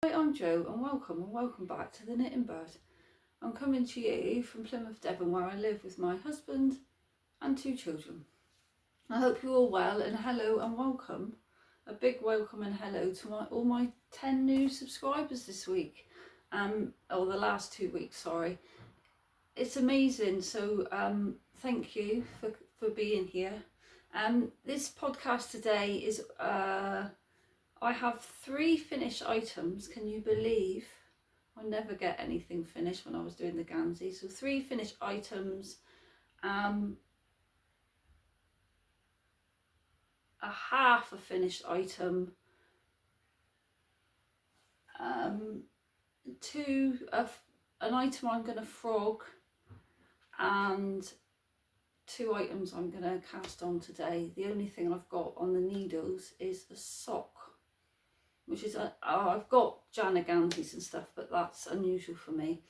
Hi, I'm Jo and welcome back to the Knitting Bird. I'm coming to you from Plymouth Devon, where I live with my husband and 2 children. I hope you're all well, and hello and welcome. A big welcome and hello to all my 10 new subscribers this week, or the last 2 weeks, sorry. It's amazing, so thank you for being here. This podcast today is I have 3 finished items. Can you believe I never get anything finished when I was doing the Gansey? So 3 finished items, a half a finished item, 2 of an item I'm going to frog, and 2 items I'm going to cast on today. The only thing I've got on the needles is a sock, which is I've got Jana Ganseys and stuff, but that's unusual for me.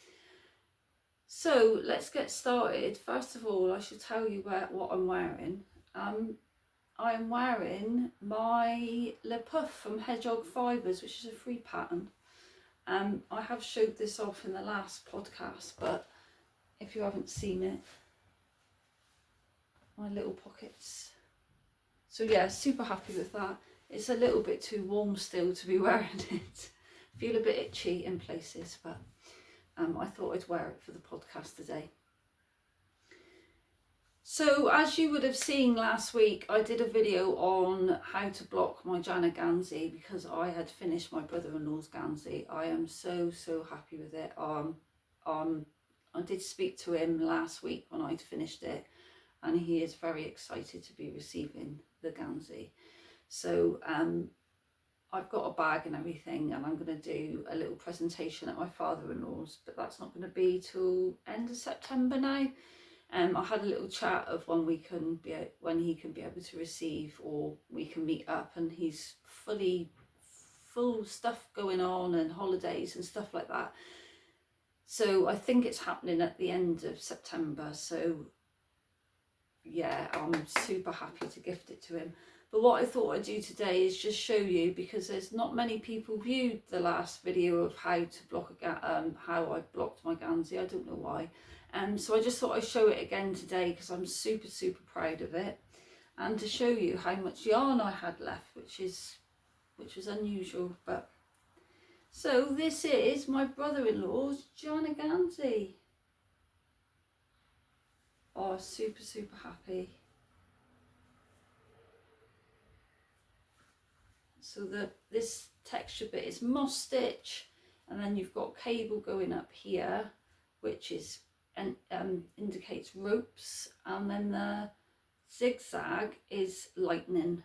So let's get started. First of all, I should tell you what I'm wearing. I am wearing my Le Puff from Hedgehog Fibres, which is a free pattern. I have showed this off in the last podcast, but if you haven't seen it, my little pockets. So yeah, super happy with that. It's a little bit too warm still to be wearing it. Feel a bit itchy in places, but I thought I'd wear it for the podcast today. So as you would have seen last week, I did a video on how to block my Jana Gansey because I had finished my brother-in-law's Gansey. I am so happy with it. I did speak to him last week when I'd finished it, and he is very excited to be receiving the Gansey. So I've got a bag and everything, and I'm going to do a little presentation at my father-in-law's, but that's not going to be till end of September now. I had a little chat of when he can be able to receive, or we can meet up, and he's full stuff going on and holidays and stuff like that. So I think it's happening at the end of September. So yeah, I'm super happy to gift it to him. But what I thought I'd do today is just show you, because there's not many people viewed the last video of how to block how I blocked my Gansey. I don't know why. So I just thought I'd show it again today because I'm super proud of it, and to show you how much yarn I had left, which was unusual. But so this is my brother-in-law's Jana Gansey. Oh, super happy. So this texture bit is moss stitch, and then you've got cable going up here, which is indicates ropes, and then the zigzag is lightning.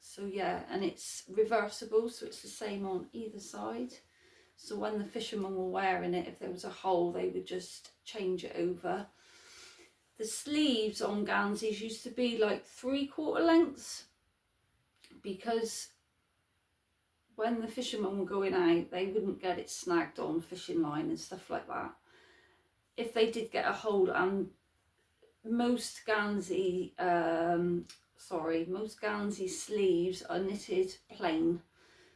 So yeah, and it's reversible, so it's the same on either side. So when the fishermen were wearing it, if there was a hole, they would just change it over. The sleeves on Ganseys used to be like 3/4 lengths, because when the fishermen were going out, they wouldn't get it snagged on fishing line and stuff like that. If they did get a hold, and most Gansey sleeves are knitted plain.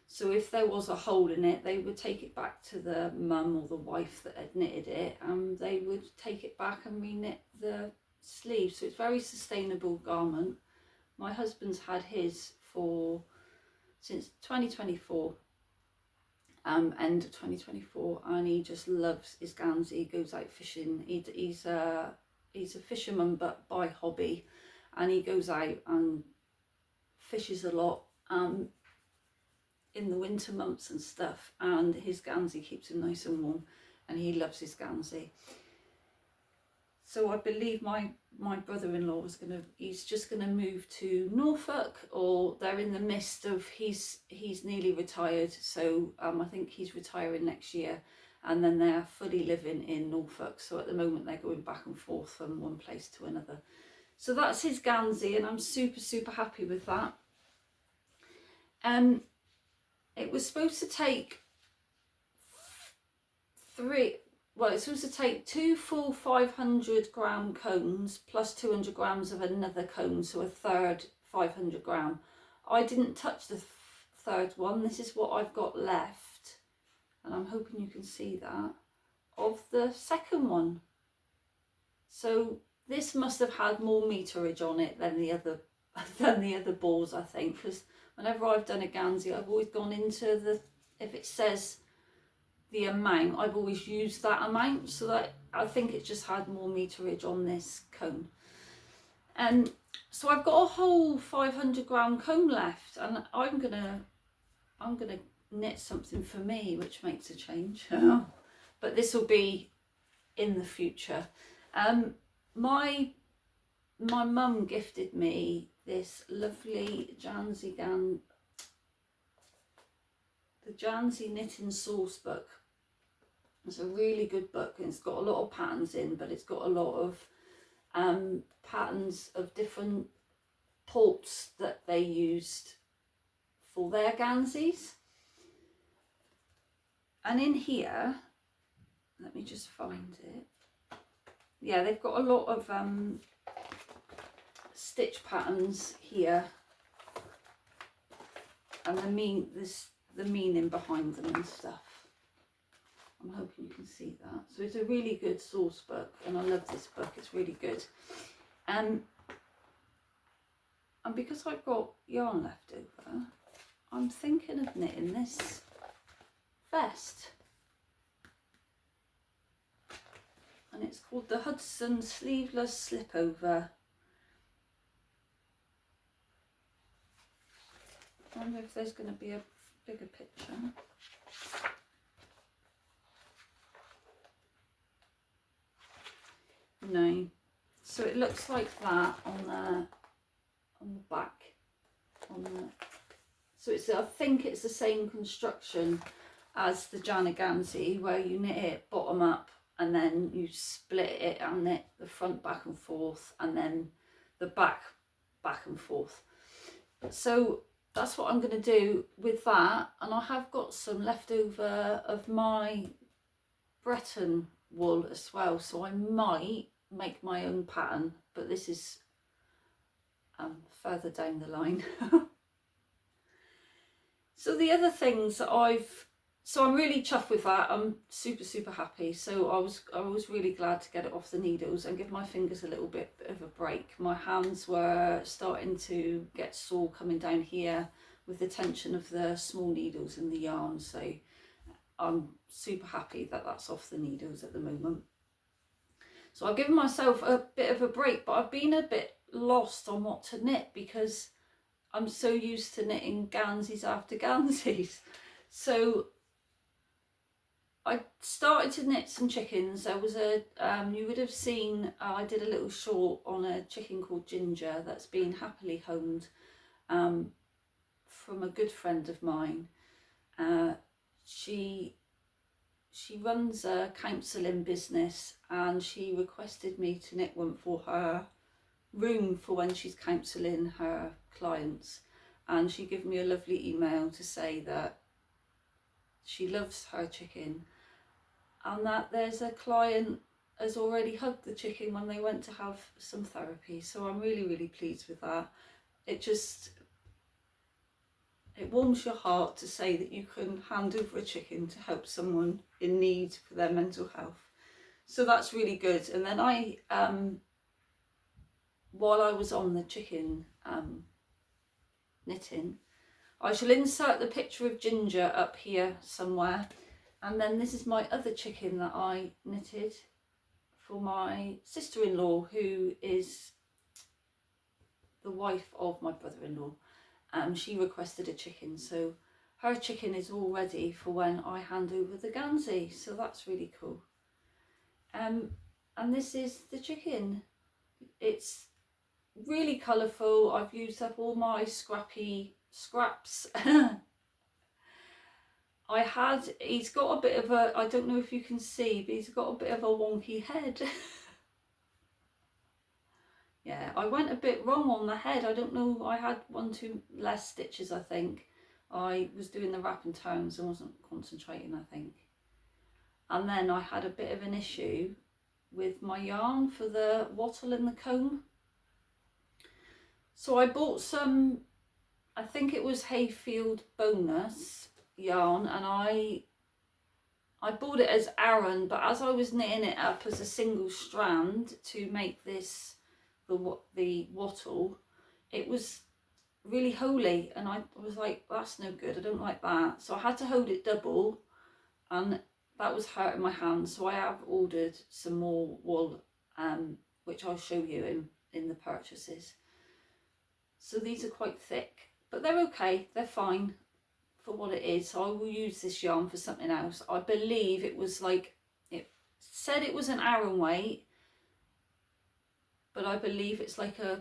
So if there was a hole in it, they would take it back to the mum or the wife that had knitted it, and they would take it back and re-knit the sleeve. So it's a very sustainable garment. My husband's had his since 2024, end of 2024, and he just loves his Gansey. He goes out fishing. He's a fisherman, but by hobby, and he goes out and fishes a lot in the winter months and stuff, and his Gansey keeps him nice and warm, and he loves his Gansey. So I believe my brother-in-law he's just gonna move to Norfolk, or they're in the midst of, he's nearly retired, so I think he's retiring next year, and then they're fully living in Norfolk. So at the moment they're going back and forth from one place to another. So that's his Gansey, and I'm super happy with that. It was supposed to take it's supposed to take 2 full 500 gram cones plus 200 grams of another cone, so a third 500 gram. I didn't touch the third one. This is what I've got left, and I'm hoping you can see that, of the second one. So this must have had more meterage on it than the other balls, I think, because whenever I've done a Gansey, I've always gone into the, if it says the amount, I've always used that amount, so that I think it just had more meterage on this cone. And so I've got a whole 500-gram cone left, and I'm gonna knit something for me, which makes a change. But this will be in the future. My mum gifted me this lovely the Gansey Knitting Source book. It's a really good book, and it's got a lot of patterns in, but it's got a lot of patterns of different ports that they used for their Ganseys. And in here, let me just find it. Yeah, they've got a lot of stitch patterns here, and the meaning behind them and stuff. I'm hoping you can see that. So it's a really good source book, and I love this book. It's really good. And because I've got yarn left over, I'm thinking of knitting this vest. And it's called the Hudson Sleeveless Slipover. I wonder if there's going to be a bigger picture. No. So it looks like that on the back. So it's, I think it's the same construction as the Jana Gansey, where you knit it bottom up and then you split it and knit the front back and forth, and then the back and forth. So that's what I'm going to do with that. And I have got some leftover of my Breton wool as well, so I might make my own pattern, but this is further down the line. So the other things that I'm really chuffed with that. I'm super happy. So I was really glad to get it off the needles and give my fingers a little bit of a break. My hands were starting to get sore coming down here with the tension of the small needles and the yarn, so I'm super happy that that's off the needles at the moment. So I've given myself a bit of a break, but I've been a bit lost on what to knit because I'm so used to knitting Ganseys after Ganseys. So I started to knit some chickens. There was a, you would have seen, I did a little short on a chicken called Ginger that's been happily homed from a good friend of mine. She runs a counselling business, and she requested me to knit one for her room for when she's counselling her clients, and she gave me a lovely email to say that she loves her chicken and that there's a client has already hugged the chicken when they went to have some therapy. So I'm really pleased with that. It warms your heart to say that you can hand over a chicken to help someone in need for their mental health. So that's really good. And then I, while I was on the chicken knitting, I shall insert the picture of Ginger up here somewhere. And then this is my other chicken that I knitted for my sister-in-law, who is the wife of my brother-in-law. She requested a chicken, so her chicken is all ready for when I hand over the Gansey, so that's really cool. And this is the chicken. It's really colourful. I've used up all my scraps. He's got a bit of a, I don't know if you can see, but he's got a bit of a wonky head. Yeah, I went a bit wrong on the head. I don't know, I had 1-2 less stitches, I think. I was doing the wrap and turns and wasn't concentrating, I think. And then I had a bit of an issue with my yarn for the wattle and the comb. So I bought some I think it was Hayfield Bonus yarn, and I bought it as Aran, but as I was knitting it up as a single strand to make this the wattle, it was really holy, and I was like, that's no good, I don't like that. So I had to hold it double, and that was hurting my hands. So I have ordered some more wool, which I'll show you in the purchases. So these are quite thick, but they're okay, they're fine for what it is. So I will use this yarn for something else. I believe it was like, it said it was an Aran weight, but I believe it's like I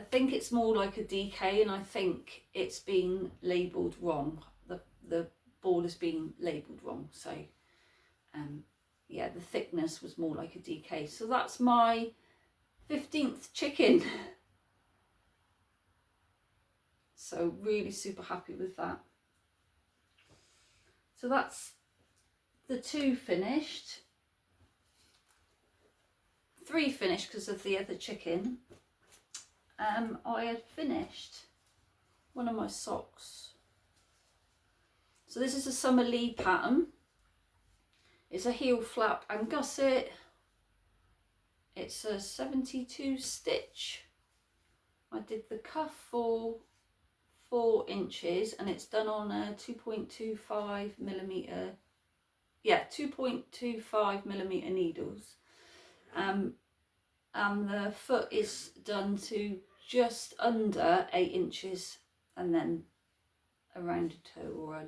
think it's more like a DK, and I think it's been labelled wrong. The ball has been labelled wrong. So yeah, the thickness was more like a DK. So that's my 15th chicken. So really super happy with that. So that's the 2 finished. 3 finished because of the other chicken. I had finished one of my socks. So this is a Summer Lee pattern. It's a heel flap and gusset. It's a 72 stitch. I did the cuff for 4 inches, and it's done on a 2.25 millimeter. Yeah, 2.25 millimeter needles. And the foot is done to just under 8 inches, and then a rounded toe, or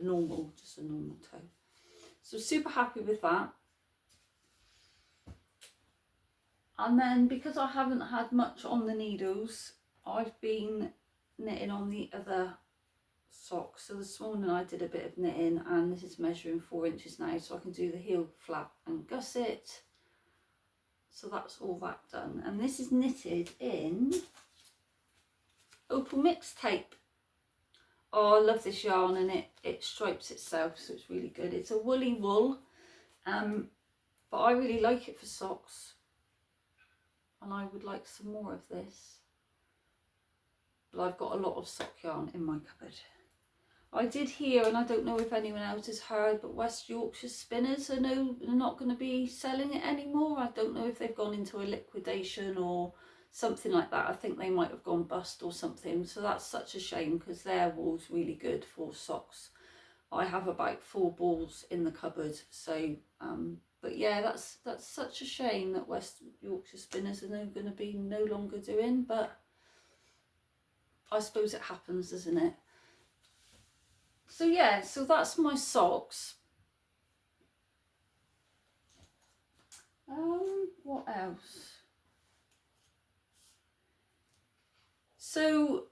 just a normal toe. So super happy with that. And then, because I haven't had much on the needles, I've been knitting on the other socks. So this morning I did a bit of knitting, and this is measuring 4 inches now, so I can do the heel flap and gusset. So that's all that done, and this is knitted in Opal Mix Tape. Oh, I love this yarn, and it stripes itself, so it's really good. It's a woolly wool, but I really like it for socks, and I would like some more of this. But I've got a lot of sock yarn in my cupboard. I did hear, and I don't know if anyone else has heard, but West Yorkshire Spinners are not going to be selling it anymore. I don't know if they've gone into a liquidation or something like that. I think they might have gone bust or something. So that's such a shame, because their wool's really good for socks. I have about 4 balls in the cupboard. So, but yeah, that's such a shame that West Yorkshire Spinners are going to be no longer doing. But I suppose it happens, doesn't it? So yeah, so that's my socks. What else? So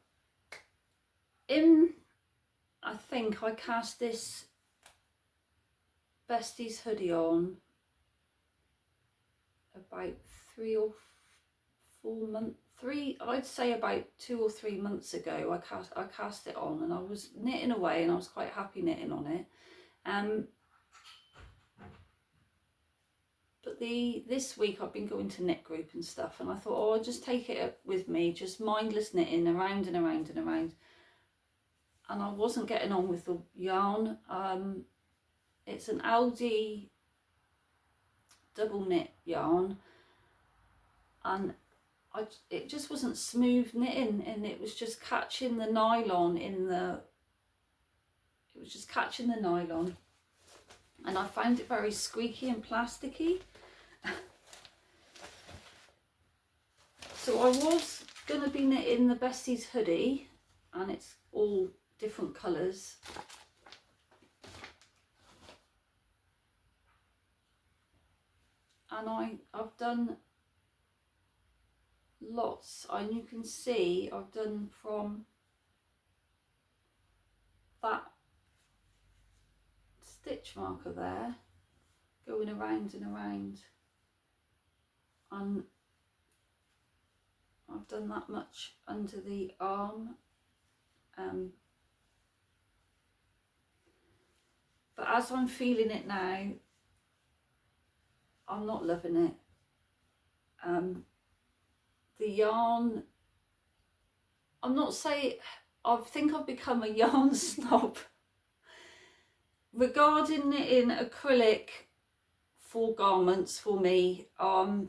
I think I cast this Besties hoodie on about 3 or 4 months. I'd say about 2 or 3 months ago. I cast it on, and I was knitting away, and I was quite happy knitting on it. But this week I've been going to knit group and stuff, and I thought, oh, I'll just take it with me, just mindless knitting around and around and around. And I wasn't getting on with the yarn. It's an Aldi double knit yarn, and it just wasn't smooth knitting, and it was just catching the nylon and I found it very squeaky and plasticky. So I was going to be knitting the Besties hoodie, and it's all different colours. And I've done lots, and you can see I've done from that stitch marker there, going around and around, and I've done that much under the arm. But as I'm feeling it now, I'm not loving it. The yarn I'm not saying, I think I've become a yarn snob. Regarding knitting acrylic for garments, for me, I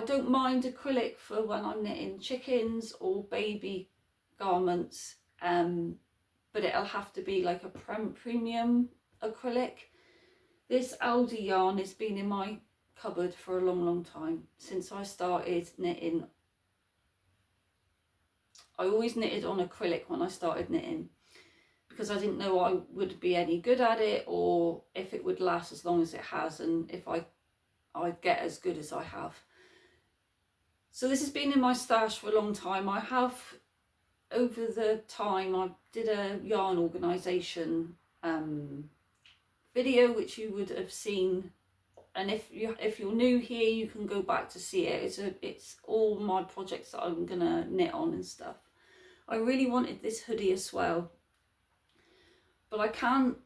don't mind acrylic for when I'm knitting chickens or baby garments, but it'll have to be like a premium acrylic. This Aldi yarn has been in my cupboard for a long time, since I started knitting. I always knitted on acrylic when I started knitting, because I didn't know I would be any good at it, or if it would last as long as it has, and if I'd get as good as I have. So this has been in my stash for a long time. I have, over the time, I did a yarn organisation video, which you would have seen, and if you're new here, you can go back to see it. It's all my projects that I'm gonna knit on and stuff. I really wanted this hoodie as well, but I can't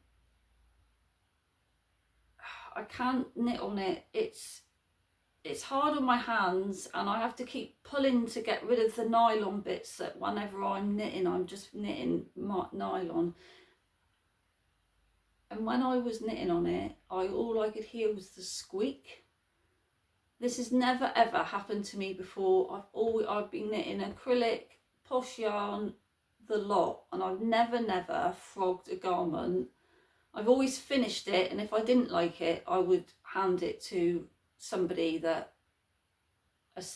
knit on it. It's hard on my hands, and I have to keep pulling to get rid of the nylon bits, that whenever I'm knitting, I'm just knitting nylon. And when I was knitting on it, all I could hear was the squeak. This has never ever happened to me before. I've been knitting acrylic, posh yarn, the lot, and I've never frogged a garment. I've always finished it, and if I didn't like it, I would hand it to somebody,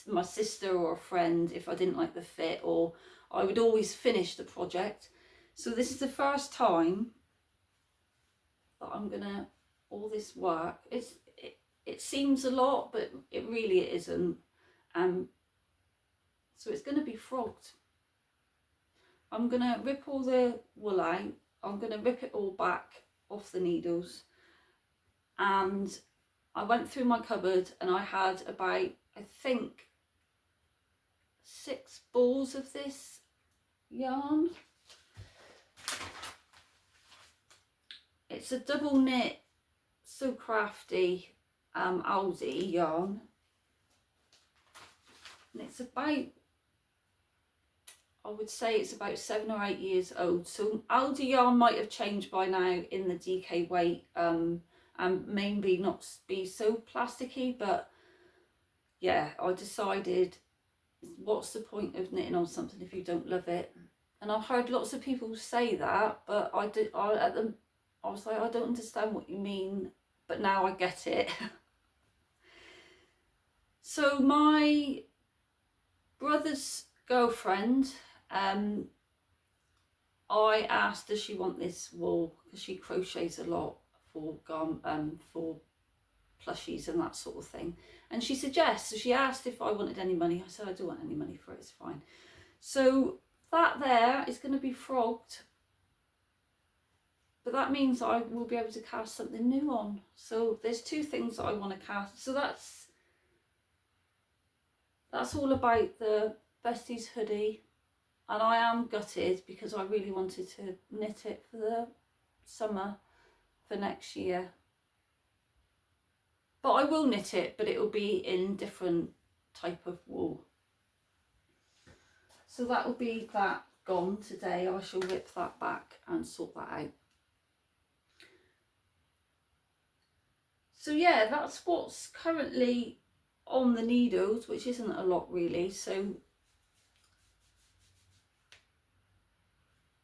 my sister or a friend, if I didn't like the fit, or I would always finish the project. So this is the first time that I'm gonna, all this work, it seems a lot, but it really isn't. So it's gonna be frogged. I'm gonna rip all the wool out, I'm gonna rip it all back off the needles, and I went through my cupboard and I had about, I think, 6 balls of this yarn. It's a double knit, So Crafty Aldi yarn, and it's about, I would say it's about 7 or 8 years old. So Aldi yarn might have changed by now in the DK weight, and maybe not be so plasticky, but yeah, I decided, what's the point of knitting on something if you don't love it? And I've heard lots of people say that, but I was like, I don't understand what you mean, but now I get it. So my brother's girlfriend, I asked, does she want this wool, because she crochets a lot for plushies and that sort of thing, and she said yes. So she asked if I wanted any money. I said I don't want any money for it, it's fine. So that there is going to be frogged, but that means I will be able to cast something new on. So there's 2 things that I want to cast. So that's all about the Besties hoodie, and I am gutted because I really wanted to knit it for the summer for next year. But I will knit it, but it will be in different type of wool. So that will be that gone today. I shall rip that back and sort that out. So yeah, that's what's currently on the needles, which isn't a lot really. So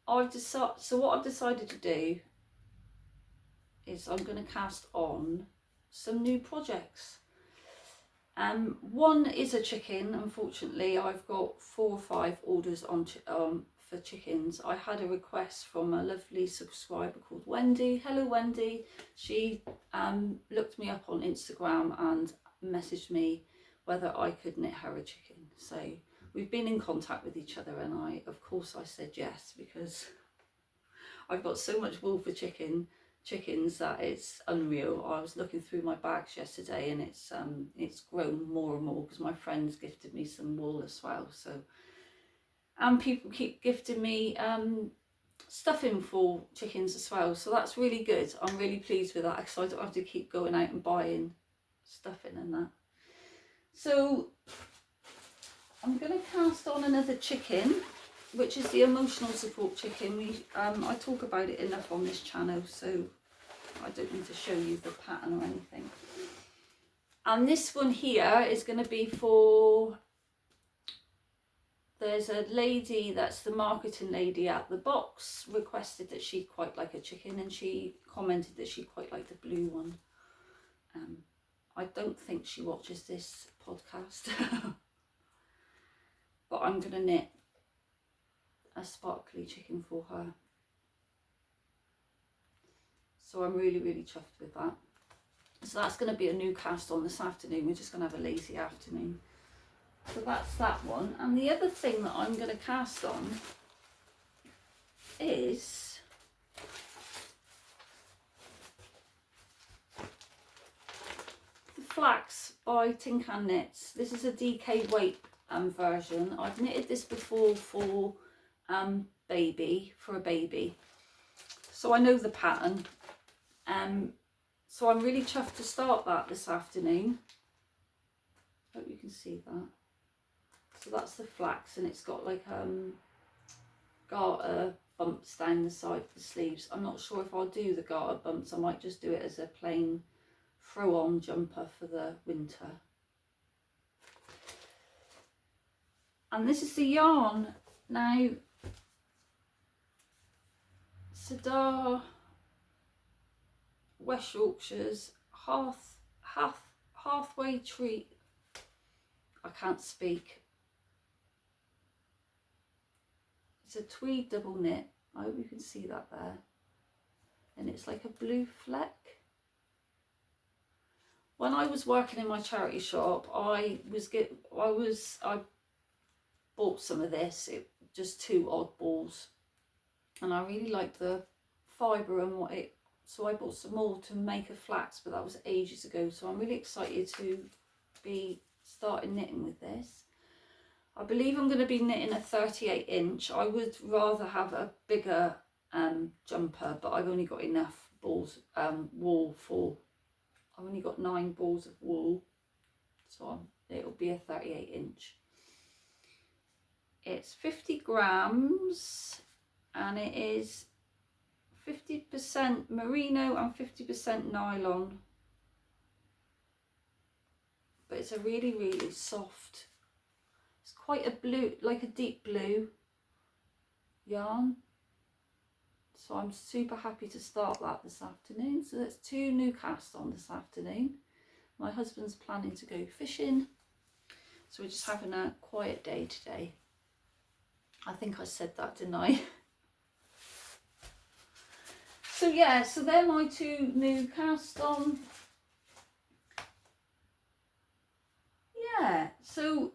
what I've decided to do is I'm going to cast on some new projects. One is a chicken. Unfortunately, I've got 4 or 5 orders on for chickens. I had a request from a lovely subscriber called Wendy. Hello Wendy. She looked me up on Instagram and messaged me whether I could knit her a chicken. So we've been in contact with each other, and of course I said yes, because I've got so much wool for chickens that it's unreal. I was looking through my bags yesterday, and it's grown more and more because my friends gifted me some wool as well. So, and people keep gifting me stuffing for chickens as well, so that's really good. I'm really pleased with that, because I don't have to keep going out and buying stuffing and that. So I'm going to cast on another chicken, which is the emotional support chicken. I talk about it enough on this channel, so I don't need to show you the pattern or anything. And this one here is going to be for, there's a lady that's the marketing lady at the box requested that she quite like a chicken, and she commented that she quite liked the blue one. I don't think she watches this podcast. But I'm going to knit a sparkly chicken for her. So I'm really, really chuffed with that. So that's going to be a new cast on this afternoon. We're just going to have a lazy afternoon. So that's that one. And the other thing that I'm going to cast on is the Flax by Tincanknits. This is a DK weight version. I've knitted this before for a baby. So I know the pattern. So I'm really chuffed to start that this afternoon. Hope you can see that. So that's the flax, and it's got like garter bumps down the side of the sleeves. I'm not sure if I'll do the garter bumps. I might just do it as a plain throw-on jumper for the winter. And this is the yarn. Now, Cedar, West Yorkshire's Halfway Tree. I can't speak. It's a tweed double knit. I hope you can see that there. And it's like a blue fleck. When I was working in my charity shop, I bought some of this. It just 2 oddballs, and I really liked the fibre and so I bought some more to make a flax, but that was ages ago. So I'm really excited to be starting knitting with this. I believe I'm going to be knitting a 38 inch. I would rather have a bigger jumper, but I've only got enough balls wool for. I've only got 9 balls of wool, so it'll be a 38 inch. It's 50 grams, and it is 50% merino and 50% nylon. But it's a really, really soft, it's quite a blue, like a deep blue yarn. So I'm super happy to start that this afternoon. So that's 2 new casts on this afternoon. My husband's planning to go fishing, so we're just having a quiet day today. I think I said that, didn't I? So yeah, so they're my 2 new casts on. Yeah, so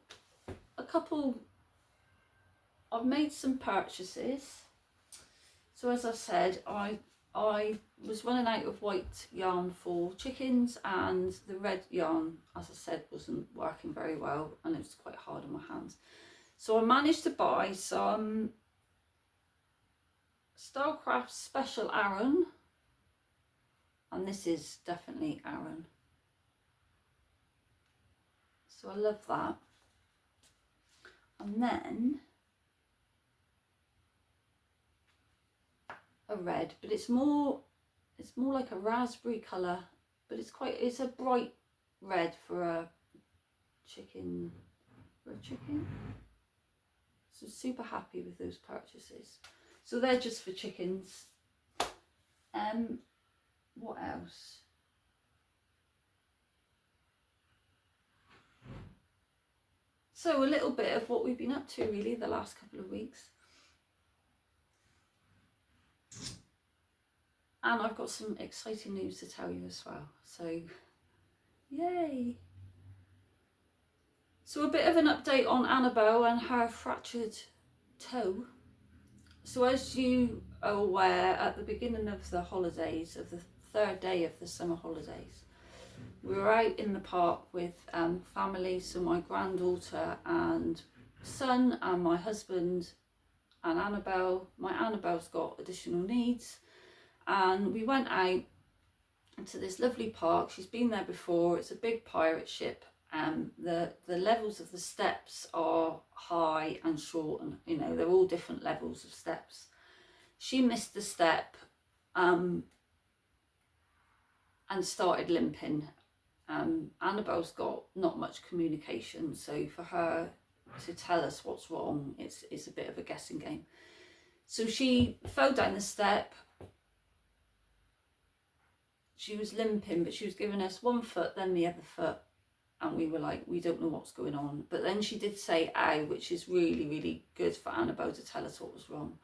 I've made some purchases. So as I said, I was running out of white yarn for chickens, and the red yarn, as I said, wasn't working very well, and it was quite hard on my hands. So I managed to buy some Stylecraft Special Aran, and this is definitely Aran. So I love that. And then a red, but it's more like a raspberry colour, but it's a bright red for a chicken. So super happy with those purchases. So they're just for chickens. What else? So a little bit of what we've been up to really the last couple of weeks. And I've got some exciting news to tell you as well. So, yay! So a bit of an update on Annabelle and her fractured toe. So as you are aware, at the beginning of the holidays, of the 3rd day of the summer holidays, we were out in the park with family, so my granddaughter and son and my husband and Annabelle. My Annabelle's got additional needs, and we went out into this lovely park. She's been there before. It's a big pirate ship. The levels of the steps are high and short, and you know, they're all different levels of steps. She missed the step and started limping. Annabelle's got not much communication, so for her to tell us what's wrong, it's a bit of a guessing game. So she fell down the step. She was limping, but she was giving us one foot, then the other foot, and we were like, we don't know what's going on. But then she did say ow, which is really, really good for Annabelle to tell us what was wrong.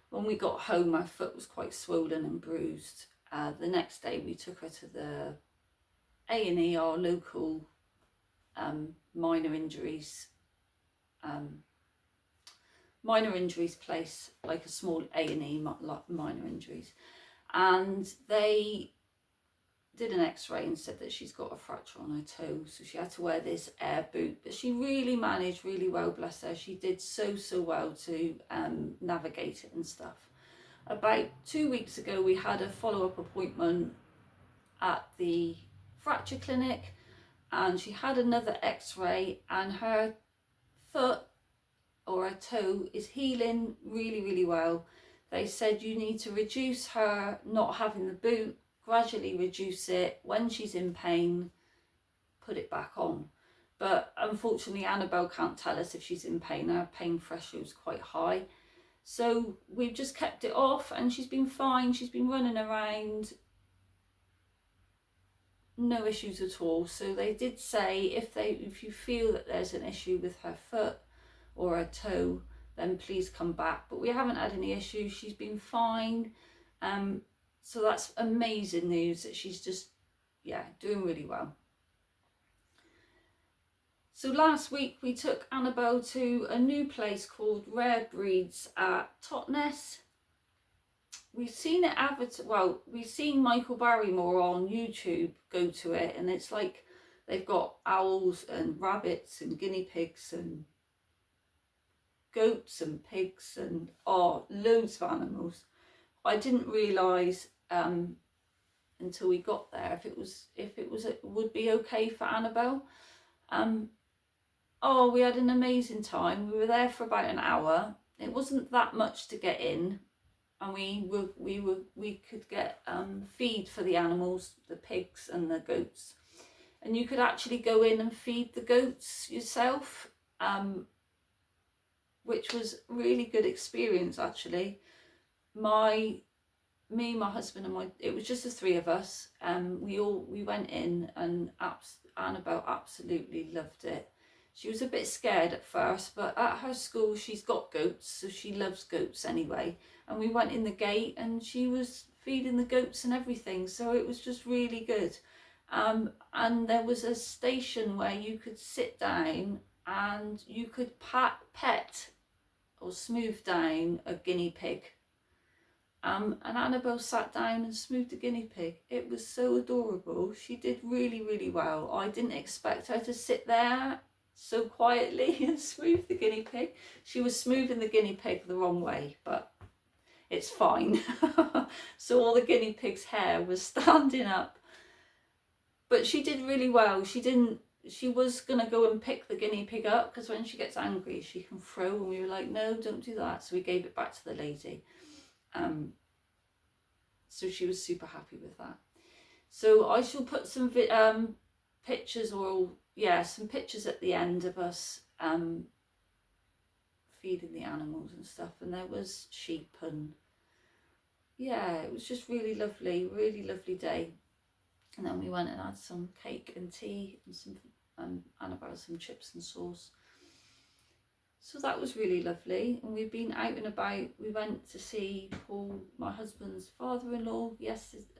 When we got home, her foot was quite swollen and bruised. The next day we took her to the A&E, our local minor injuries place, like a small A&E, minor injuries, and they did an x-ray and said that she's got a fracture on her toe, so she had to wear this air boot, but she really managed really well, bless her. She did so well to navigate it and stuff. About 2 weeks ago we had a follow-up appointment at the fracture clinic, and she had another x-ray, and her foot or her toe is healing really well. They said you need to reduce her not having the boot, gradually reduce it. When she's in pain, put it back on. But unfortunately Annabelle can't tell us if she's in pain. Her pain threshold is quite high, so we've just kept it off, and she's been fine. She's been running around, no issues at all. So they did say if you feel that there's an issue with her foot or her toe, then please come back. But we haven't had any issues. She's been fine. So that's amazing news that she's just, doing really well. So last week we took Annabelle to a new place called Rare Breeds at Totnes. We've seen it we've seen Michael Barrymore on YouTube go to it, and it's like they've got owls and rabbits and guinea pigs and goats and pigs and loads of animals. I didn't realise until we got there if it would be okay for Annabelle. We had an amazing time. We were there for about an hour. It wasn't that much to get in, and we could get feed for the animals, the pigs and the goats, and you could actually go in and feed the goats yourself, which was a really good experience actually. Me, my husband and it was just the three of us. We went in, and Annabelle absolutely loved it. She was a bit scared at first, but at her school she's got goats, so she loves goats anyway. And we went in the gate and she was feeding the goats and everything, so it was just really good. And there was a station where you could sit down and you could pet or smooth down a guinea pig. And Annabelle sat down and smoothed the guinea pig. It was so adorable. She did really well. I didn't expect her to sit there so quietly and smooth the guinea pig. She was smoothing the guinea pig the wrong way, but it's fine. So all the guinea pig's hair was standing up. But she did really well. She was gonna go and pick the guinea pig up, because when she gets angry she can throw, and we were like, no, don't do that. So we gave it back to the lady. So she was super happy with that. So I shall put some pictures, some pictures at the end of us feeding the animals and stuff. And there was sheep, and it was just really lovely day. And then we went and had some cake and tea and some Annabelle some chips and sauce. So that was really lovely. And we've been out and about. We went to see Paul, my husband's father-in-law,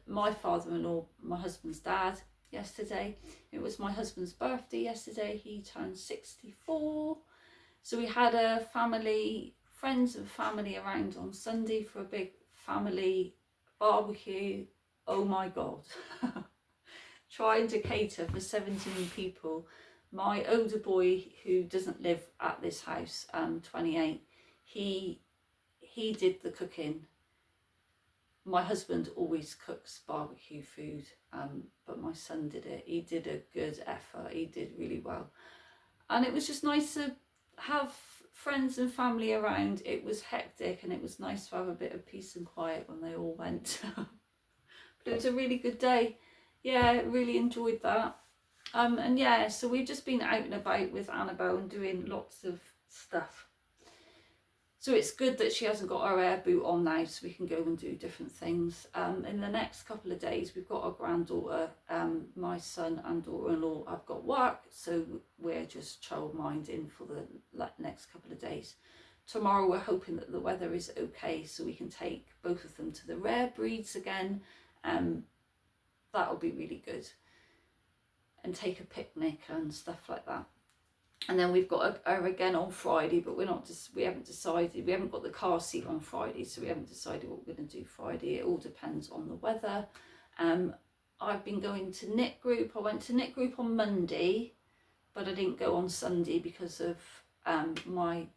my father-in-law, my husband's dad, yesterday. It was my husband's birthday yesterday. He turned 64. So we had friends and family around on Sunday for a big family barbecue. Oh my God. Trying to cater for 17 people. My older boy, who doesn't live at this house, 28, he did the cooking. My husband always cooks barbecue food, but my son did it. He did a good effort. He did really well. And it was just nice to have friends and family around, it was hectic, and it was nice to have a bit of peace and quiet when they all went. But it was a really good day. Yeah, really enjoyed that. And yeah, so we've just been out and about with Annabelle and doing lots of stuff. So it's good that she hasn't got her air boot on now, so we can go and do different things. In the next couple of days, we've got our granddaughter, my son and daughter-in-law have got work, so we're just child-minding for the next couple of days. Tomorrow we're hoping that the weather is okay, so we can take both of them to the rare breeds again. That'll be really good. And take a picnic and stuff like that. And then we've got her again on Friday, but we haven't decided. We haven't got the car seat on Friday, so we haven't decided what we're going to do Friday. It all depends on the weather. I've been going to knit group. I went to knit group on Monday, but I didn't go on Sunday because of my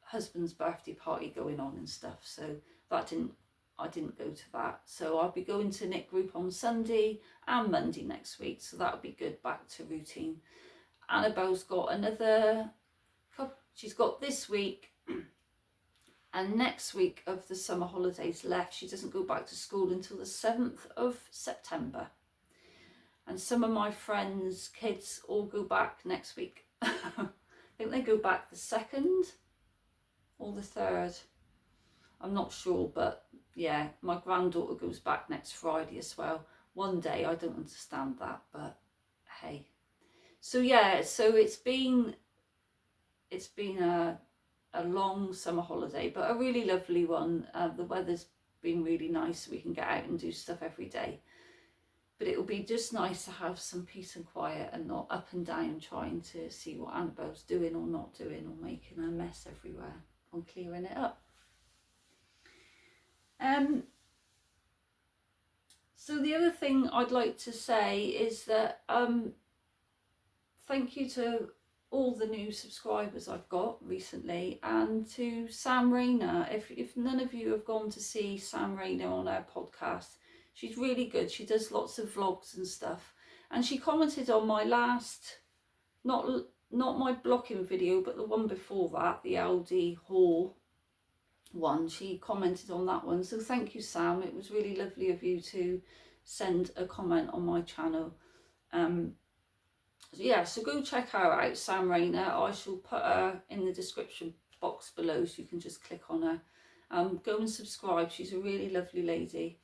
husband's birthday party going on and stuff. So I didn't go to that. So I'll be going to knit group on Sunday and Monday next week. So that'll be good, back to routine. Annabelle's got another couple, she's got this week and next week of the summer holidays left. She doesn't go back to school until the 7th of September. And some of my friends' kids all go back next week. I think they go back the 2nd or the 3rd. I'm not sure, but yeah, my granddaughter goes back next Friday as well. One day, I don't understand that, but hey. So yeah, so it's been a long summer holiday, but a really lovely one. The weather's been really nice, so we can get out and do stuff every day. But it'll be just nice to have some peace and quiet and not up and down trying to see what Annabelle's doing or not doing, or making a mess everywhere, or clearing it up. So the other thing I'd like to say is that thank you to all the new subscribers I've got recently, and to Sam Rayner. If none of you have gone to see Sam Rayner on her podcast, she's really good. She does lots of vlogs and stuff, and she commented on my last, not my blocking video, but the one before that, the Aldi haul one. She commented on that one, so thank you, Sam. It was really lovely of you to send a comment on my channel. Yeah, so go check her out, Sam Rayner. I shall put her in the description box below, so you can just click on her. Go and subscribe. She's a really lovely lady.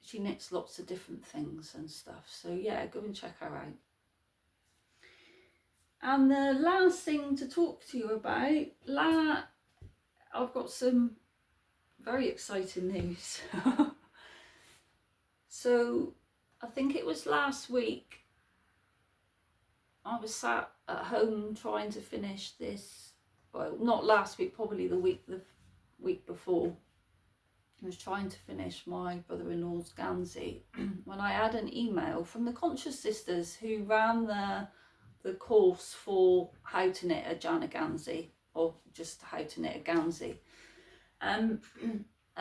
She knits lots of different things and stuff, so yeah, go and check her out. And the last thing to talk to you about, I've got some very exciting news. So I think it was last week, I was sat at home trying to finish this, well, not last week, probably the week before. I was trying to finish my brother-in-law's Gansey when I had an email from the Conscious Sisters, who ran the course for how to knit a Jana Gansey, or just how to knit a Gansey. And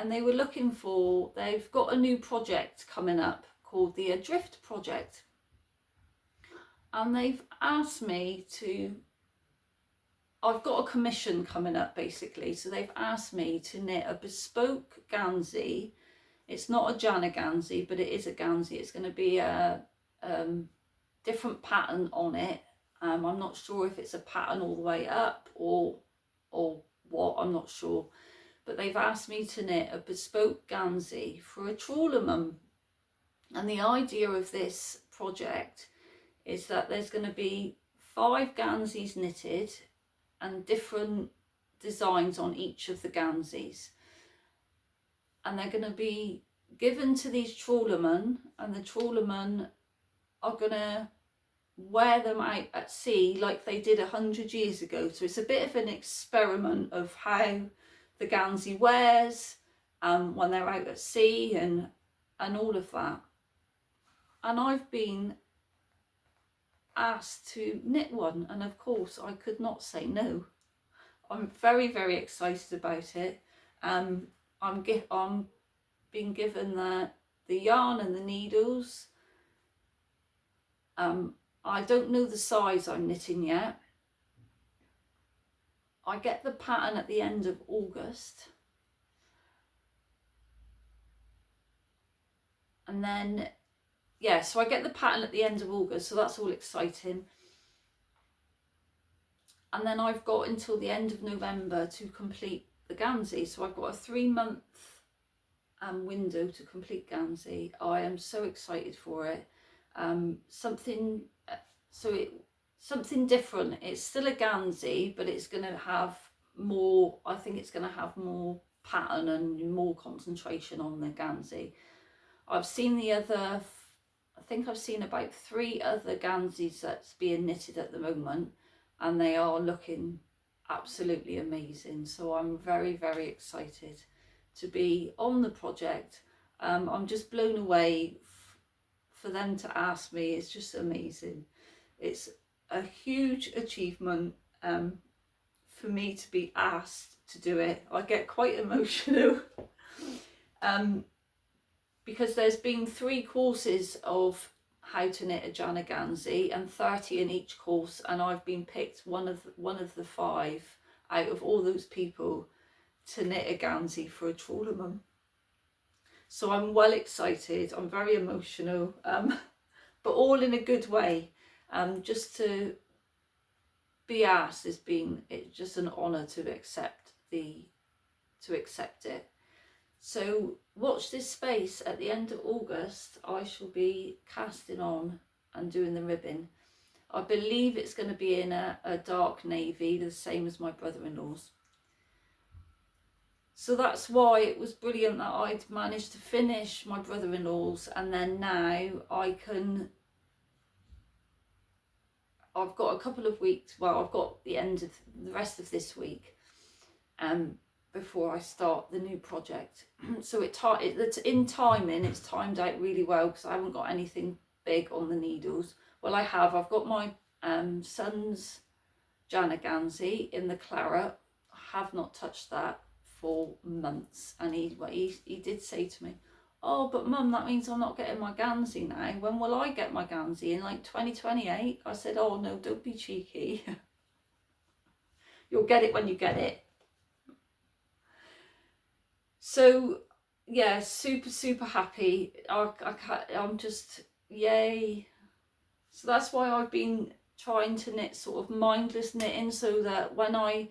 they were looking for, they've got a new project coming up called the Adrift Project. And they've asked me to, I've got a commission coming up basically. So they've asked me to knit a bespoke Gansey. It's not a Jana Gansey, but it is a Gansey. It's going to be a different pattern on it. I'm not sure if it's a pattern all the way up or what, I'm not sure. But they've asked me to knit a bespoke Gansey for a trawler mum. And the idea of this project is that there's going to be 5 Ganseys knitted and different designs on each of the Ganseys. And they're going to be given to these trawlermen, and the trawlermen are going to wear them out at sea like they did 100 years ago. So it's a bit of an experiment of how the Gansey wears when they're out at sea and all of that. And I've been asked to knit one, and of course I could not say no. I'm very, very excited about it. I'm being given the yarn and the needles. I don't know the size I'm knitting yet. I get the pattern at the end of August, and then yeah, so I get the pattern at the end of August, so that's all exciting. And then I've got until the end of November to complete the Gansey, so I've got a 3-month window to complete Gansey. I am so excited for it. Something different. It's still a Gansey, but it's going to have more, I think it's going to have more pattern and more concentration on the Gansey. I've seen I think I've seen about 3 other Ganseys that's being knitted at the moment, and they are looking absolutely amazing. So I'm very, very excited to be on the project. I'm just blown away for them to ask me. It's just amazing. It's a huge achievement for me to be asked to do it. I get quite emotional because there's been 3 courses of how to knit a Jana Gansey and 30 in each course, and I've been picked one of the 5 out of all those people to knit a Gansey for a trawler mum. So I'm well excited. I'm very emotional, but all in a good way. Just to be asked it's just an honour to accept it. So watch this space. At the end of August, I shall be casting on and doing the ribbing. I believe it's going to be in a dark navy, the same as my brother-in-law's. So that's why it was brilliant that I'd managed to finish my brother-in-law's, and then now I've got a couple of weeks, well, I've got the rest of this week before I start the new project. So it's in timing, it's timed out really well because I haven't got anything big on the needles. Well, I've got my son's Jana Gansey in the claret. I have not touched that for months, and he did say to me, "Oh, but Mum, that means I'm not getting my Gansey now. When will I get my Gansey? In like 2028? I said, "Oh no, don't be cheeky. You'll get it when you get it." So yeah, super happy. I'm just yay. So that's why I've been trying to knit sort of mindless knitting, so that when I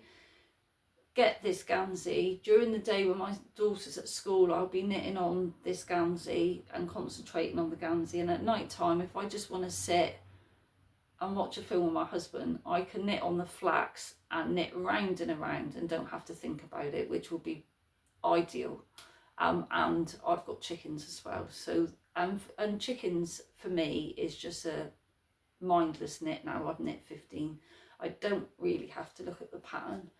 get this Gansey during the day when my daughter's at school, I'll be knitting on this Gansey and concentrating on the Gansey, and at night time, if I just want to sit and watch a film with my husband, I can knit on the flax and knit round and around and don't have to think about it, which will be ideal. And I've got chickens as well, so and chickens for me is just a mindless knit now. I've knit 15. I don't really have to look at the pattern.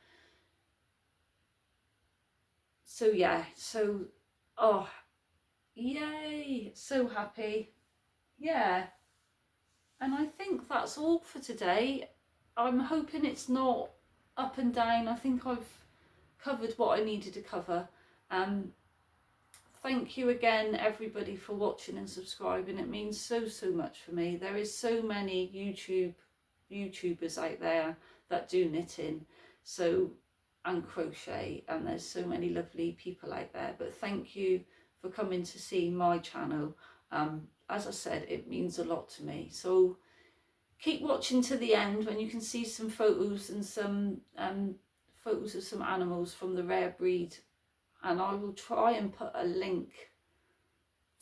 So yeah, oh yay, so happy. Yeah, and I think that's all for today. I'm hoping it's not up and down. I think I've covered what I needed to cover. Thank you again everybody for watching and subscribing. It means so much for me. There is so many YouTubers out there that do knitting and crochet, and there's so many lovely people out there, but thank you for coming to see my channel. As I said, it means a lot to me, so keep watching to the end when you can see some photos and some photos of some animals from the rare breed, and I will try and put a link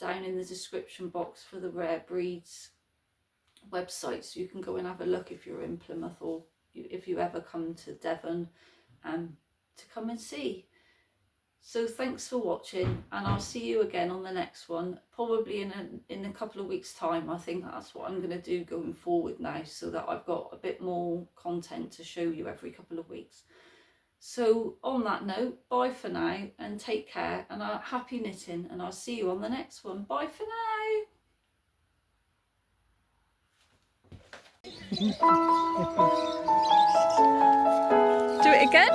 down in the description box for the rare breeds website, so you can go and have a look if you're in Plymouth, or if you ever come to Devon to come and see. So thanks for watching, and I'll see you again on the next one, probably in a couple of weeks time. I think that's what I'm going to do going forward now, so that I've got a bit more content to show you every couple of weeks. So on that note, bye for now and take care, and happy knitting, and I'll see you on the next one. Bye for now. Do it again.